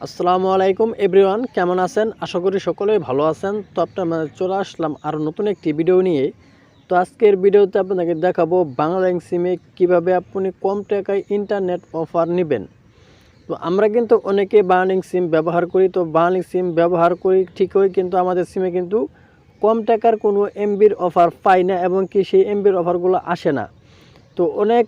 আসসালামু আলাইকুম এভরিওয়ান, কেমন আছেন? আশা করি সকলেই ভালো আছেন। তো আপনারা চলে আসলাম আরও নতুন একটি ভিডিও নিয়ে। তো আজকের ভিডিওতে আপনাকে দেখাবো বাংলালিংক সিমে কিভাবে আপনি কম টাকায় ইন্টারনেট অফার নেবেন। তো আমরা কিন্তু অনেকে বাংলালিংক সিম ব্যবহার করি। তো বাংলালিংক সিম ব্যবহার করি ঠিকই, কিন্তু আমাদের সিমে কিন্তু কম টাকার কোনো এমবির অফার পাই না, এবং কি সেই এমবির অফারগুলো আসে না। তো অনেক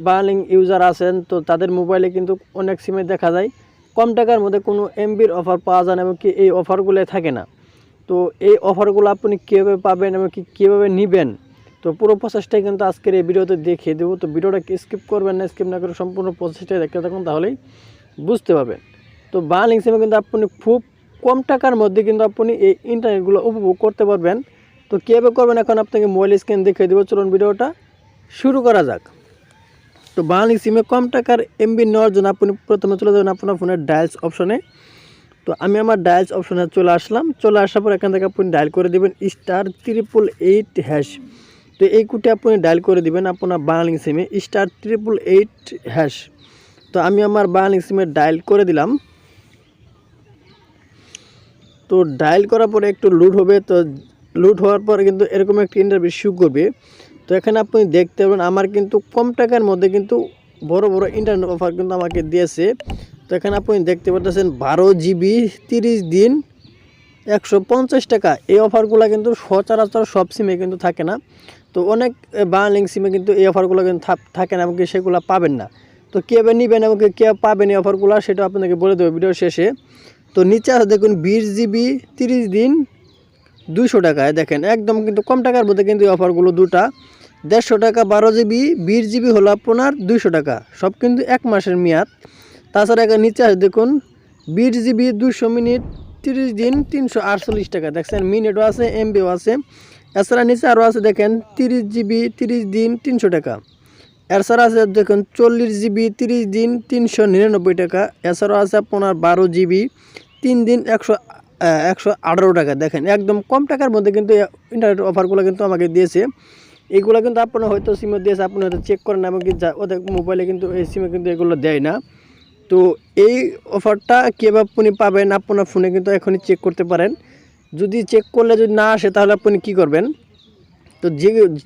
বাংলালিংক ইউজার আছেন, তো তাদের মোবাইলে কিন্তু অনেক সিমে দেখা যায় কম টাকার মধ্যে কোনো এমবির অফার পাওয়া যায় না, এবং কি এই অফারগুলো থাকে না। তো এই অফারগুলো আপনি কীভাবে পাবেন এবং কি কীভাবে নেবেন, তো পুরো প্রসেসটাই কিন্তু আজকের এই ভিডিওতে দেখিয়ে দেবো। তো ভিডিওটা স্কিপ করবেন না, স্কিপ না করে সম্পূর্ণ প্রসেসটাই দেখতে থাকুন, তাহলেই বুঝতে পারবেন। তো বাংলালিংক সিমে কিন্তু আপনি খুব কম টাকার মধ্যে কিন্তু আপনি এই ইন্টারনেটগুলো উপভোগ করতে পারবেন। তো কীভাবে করবেন এখন আপনাকে মোবাইল স্ক্রিন দেখিয়ে দেবো। চলুন ভিডিওটা শুরু করা যাক। তো বাংলালিংক সিমে কম টাকার এমবি নেওয়ার জন্য আপনি প্রথমে চলে যাবেন আপনার ফোনের ডায়ালস অপশনে। তো আমি আমার ডায়ালস অপশনে চলে আসলাম। চলে আসার পর এখান থেকে আপনি ডায়াল করে দেবেন *888#। তো এই কোডটি আপনি ডায়াল করে দিবেন আপনার বাংলালিংক সিমে *888#। তো আমি আমার বাংলালিংক সিমে ডায়াল করে দিলাম। তো ডায়াল করার পরে একটু লোড হবে। তো লোড হওয়ার পরে কিন্তু এরকম একটা ইন্টারভিউ শো করবে। তো এখানে আপনি দেখতে পাবেন আমার কিন্তু কম টাকার মধ্যে কিন্তু বড় বড় ইন্টারনেট অফার কিন্তু আমাকে দিয়েছে। তো এখানে আপনি দেখতে পাচ্ছেন 12 GB 30 দিন 150 টাকা। এই অফারগুলো কিন্তু সচরাচর সব সিমে কিন্তু থাকে না। তো অনেক বাংলালিংক সিমে কিন্তু এই অফারগুলো কিন্তু থাকে না, এবং সেগুলো পাবেন না। তো কীভাবে নেবেন এবং কীভাবে পাবেন এই অফারগুলো সেটা আপনাকে বলে দেবো ভিডিও শেষে। তো নিচে আছে দেখুন 20 GB 30 দিন 200 টাকায়। দেখেন একদম কিন্তু কম টাকার মধ্যে কিন্তু এই অফারগুলো দুটা 150 টাকা, 12 GB 20 GB হলো আপনার 200 টাকা। সব কিন্তু 1 মাসের মেয়াদ। তাছাড়া এখানে নিচে আছে দেখুন 20 GB 200 মিনিট 30 দিন 348 টাকা। দেখছেন মিনিটও আছে, এমবিও আছে। এছাড়া নিচে আরও আছে দেখেন 30 GB 30 দিন 300 টাকা। এছাড়া আছে দেখুন 40 GB 30 দিন 399 টাকা। এছাড়াও আছে আপনার 12 GB 3 দিন 118 টাকা। দেখেন একদম কম টাকার মধ্যে কিন্তু ইন্টারনেট অফারগুলো কিন্তু আমাকে দিয়েছে। এইগুলো কিন্তু আপনারা হয়তো সিমে দিয়েছে, আপনি হয়তো চেক করেন না, এবং কি ওদের মোবাইলে কিন্তু এই সিমে কিন্তু এগুলো দেয় না। তো এই অফারটা কীভাবে আপনি পাবেন আপনার ফোনে কিন্তু এখনই চেক করতে পারেন। যদি চেক করলে যদি না আসে তাহলে আপনি কি করবেন, তো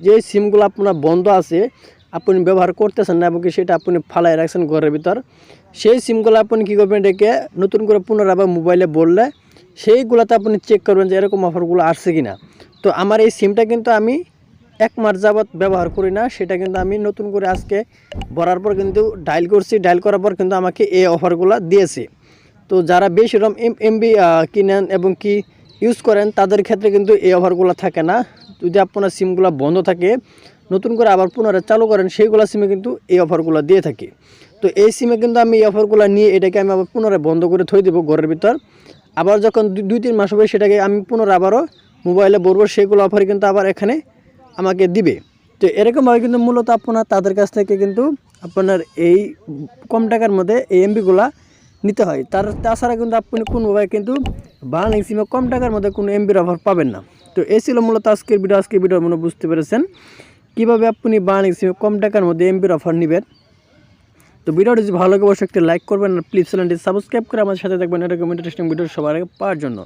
যে সিমগুলো আপনার বন্ধ আছে, আপনি ব্যবহার করতেছেন না, এবং কি সেটা আপনি ফালাই রাখছেন ঘরের ভিতর, সেই সিমগুলো আপনি কী করবেন, এটাকে নতুন করে পুনরায় আবার মোবাইলে বললে সেইগুলোতে আপনি চেক করবেন যে এরকম অফারগুলো আসছে কি না। তো আমার এই সিমটা কিন্তু আমি 1 মাস যাবত ব্যবহার করি না, সেটা কিন্তু আমি নতুন করে আজকে ভরার পর কিন্তু ডায়াল করছি। ডায়াল করার পর কিন্তু আমাকে এই অফারগুলো দিয়েছে। তো যারা বেশি রকম এমবি কিনেন এবং কি ইউজ করেন তাদের ক্ষেত্রে কিন্তু এই অফারগুলো থাকে না। যদি আপনার সিমগুলো বন্ধ থাকে, নতুন করে আবার পুনরায় চালু করেন, সেইগুলো সিমে কিন্তু এই অফারগুলো দিয়ে থাকে। তো এই সিমে কিন্তু আমি এই অফারগুলো নিয়ে এটাকে আমি আবার পুনরায় বন্ধ করে থই দেবো ঘরের ভিতর। আবার যখন 2-3 মাস হবে সেটাকে আমি পুনরায় আবারও মোবাইলে বলবো, সেগুলো অফার কিন্তু আবার এখানে আমাকে দিবে। তো এরকমভাবে কিন্তু মূলত আপনার তাদের কাছ থেকে কিন্তু আপনার এই কম টাকার মধ্যে এই এমবিগুলা নিতে হয়। তাছাড়া কিন্তু আপনি কোনোভাবে কিন্তু বাংলালিংক সিমে কম টাকার মধ্যে কোনো এমবির অফার পাবেন না। তো এই ছিল মূলত আজকের ভিডিওর মনে বুঝতে পেরেছেন কীভাবে আপনি বাংলালিংক সিমে কম টাকার মধ্যে এমবির অফার নেবেন। তো ভিডিওটি যদি ভালো লাগে অবশ্যই একটি লাইক করবেন, আর প্লিজ চ্যানেলটি সাবস্ক্রাইব করে আমাদের সাথে থাকবেন এরকম ইন্টারেস্টিং ভিডিও সবার আগে পাওয়ার জন্য।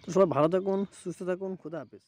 তো সবাই ভালো থাকুন, সুস্থ থাকুন, খুদা হাফেজ।